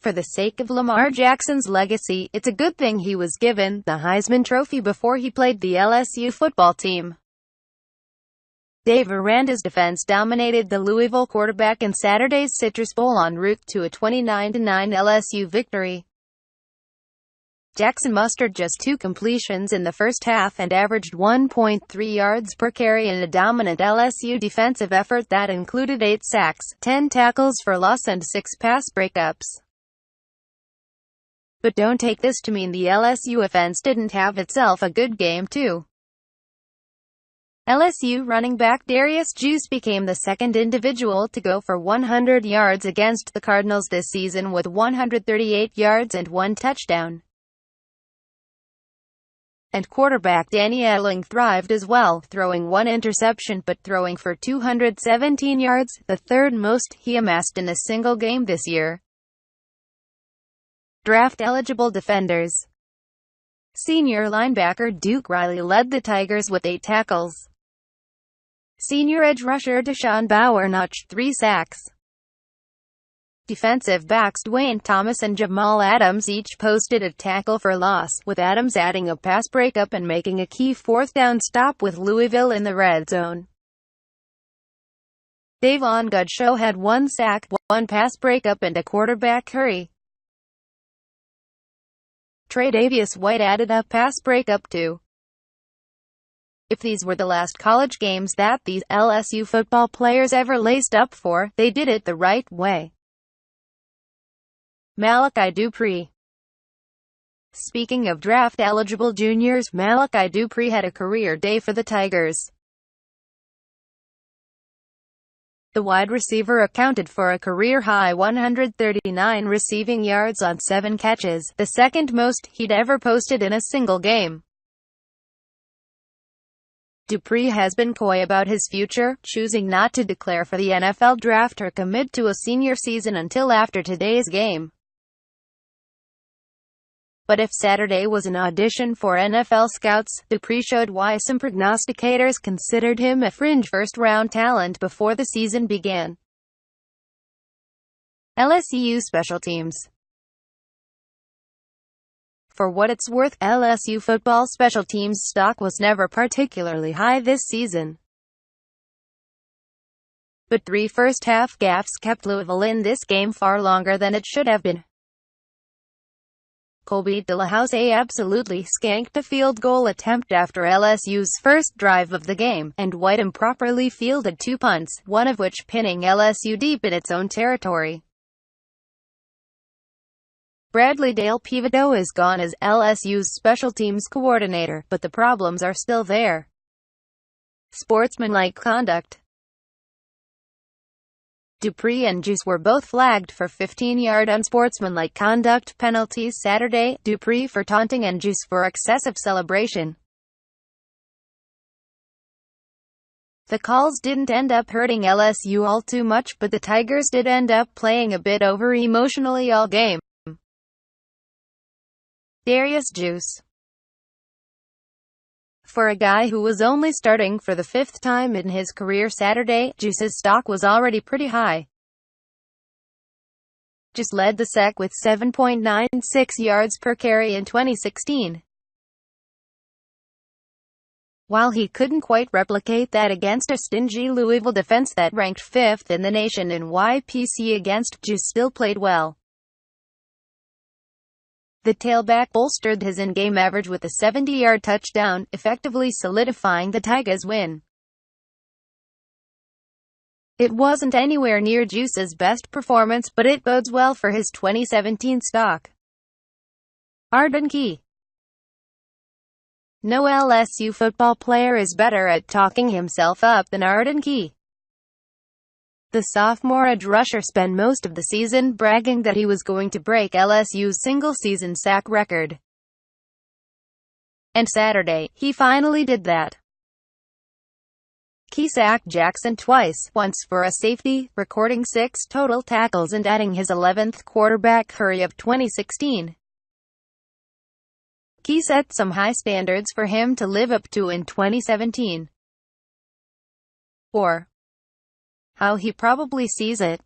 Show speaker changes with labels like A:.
A: For the sake of Lamar Jackson's legacy, it's a good thing he was given the Heisman Trophy before he played the LSU football team. Aranda's defense dominated the Louisville quarterback in Saturday's Citrus Bowl en route to a 29-9 LSU victory. Jackson mustered just 2 completions in the first half and averaged 1.3 yards per carry in a dominant LSU defensive effort that included 8 sacks, 10 tackles for loss and 6 pass breakups. But don't take this to mean the LSU offense didn't have itself a good game too. LSU running back Darius Juice became the second individual to go for 100 yards against the Cardinals this season with 138 yards and 1 touchdown. And quarterback Danny Etling thrived as well, throwing 1 interception but throwing for 217 yards, the third most he amassed in a single game this year. Draft-eligible defenders. Senior linebacker Duke Riley led the Tigers with 8 tackles. Senior edge rusher Deshaun Bauer notched 3 sacks. Defensive backs Dwayne Thomas and Jamal Adams each posted a tackle for loss, with Adams adding a pass breakup and making a key 4th down stop with Louisville in the red zone. Davon Goodshoe had 1 sack, 1 pass breakup and a quarterback hurry. Tre'Davious White added a pass breakup too. If these were the last college games that these LSU football players ever laced up for, they did it the right way. Malachi Dupree. Speaking of draft-eligible juniors, Malachi Dupree had a career day for the Tigers. The wide receiver accounted for a career-high 139 receiving yards on 7 catches, the second most he'd ever posted in a single game. Dupree has been coy about his future, choosing not to declare for the NFL draft or commit to a senior season until after today's game. But if Saturday was an audition for NFL scouts, Dupree showed why some prognosticators considered him a fringe first-round talent before the season began. LSU special teams. For what it's worth, LSU football special teams stock was never particularly high this season. But 3 first-half gaffes kept Louisville in this game far longer than it should have been. Colby DeLahouse absolutely skanked a field goal attempt after LSU's first drive of the game, and White improperly fielded 2 punts, one of which pinning LSU deep in its own territory. Bradley Dale Pivoto is gone as LSU's special teams coordinator, but the problems are still there. Sportsmanlike conduct. Dupree and Juice were both flagged for 15-yard unsportsmanlike conduct penalties Saturday, Dupree for taunting and Juice for excessive celebration. The calls didn't end up hurting LSU all too much, but the Tigers did end up playing a bit over-emotionally all game. Darius Juice. For a guy who was only starting for the 5th time in his career Saturday, Juice's stock was already pretty high. Juice led the SEC with 7.96 yards per carry in 2016. While he couldn't quite replicate that against a stingy Louisville defense that ranked 5th in the nation in YPC against, Juice still played well. The tailback bolstered his in-game average with a 70-yard touchdown, effectively solidifying the Tigers' win. It wasn't anywhere near Juice's best performance, but it bodes well for his 2017 stock. Aranda Key. No LSU football player is better at talking himself up than Aranda Key. The sophomore edge rusher spent most of the season bragging that he was going to break LSU's single-season sack record. And Saturday, he finally did that. Key sacked Jackson twice, once for a safety, recording 6 total tackles and adding his 11th quarterback hurry of 2016. Key set some high standards for him to live up to in 2017. Or how he probably sees it.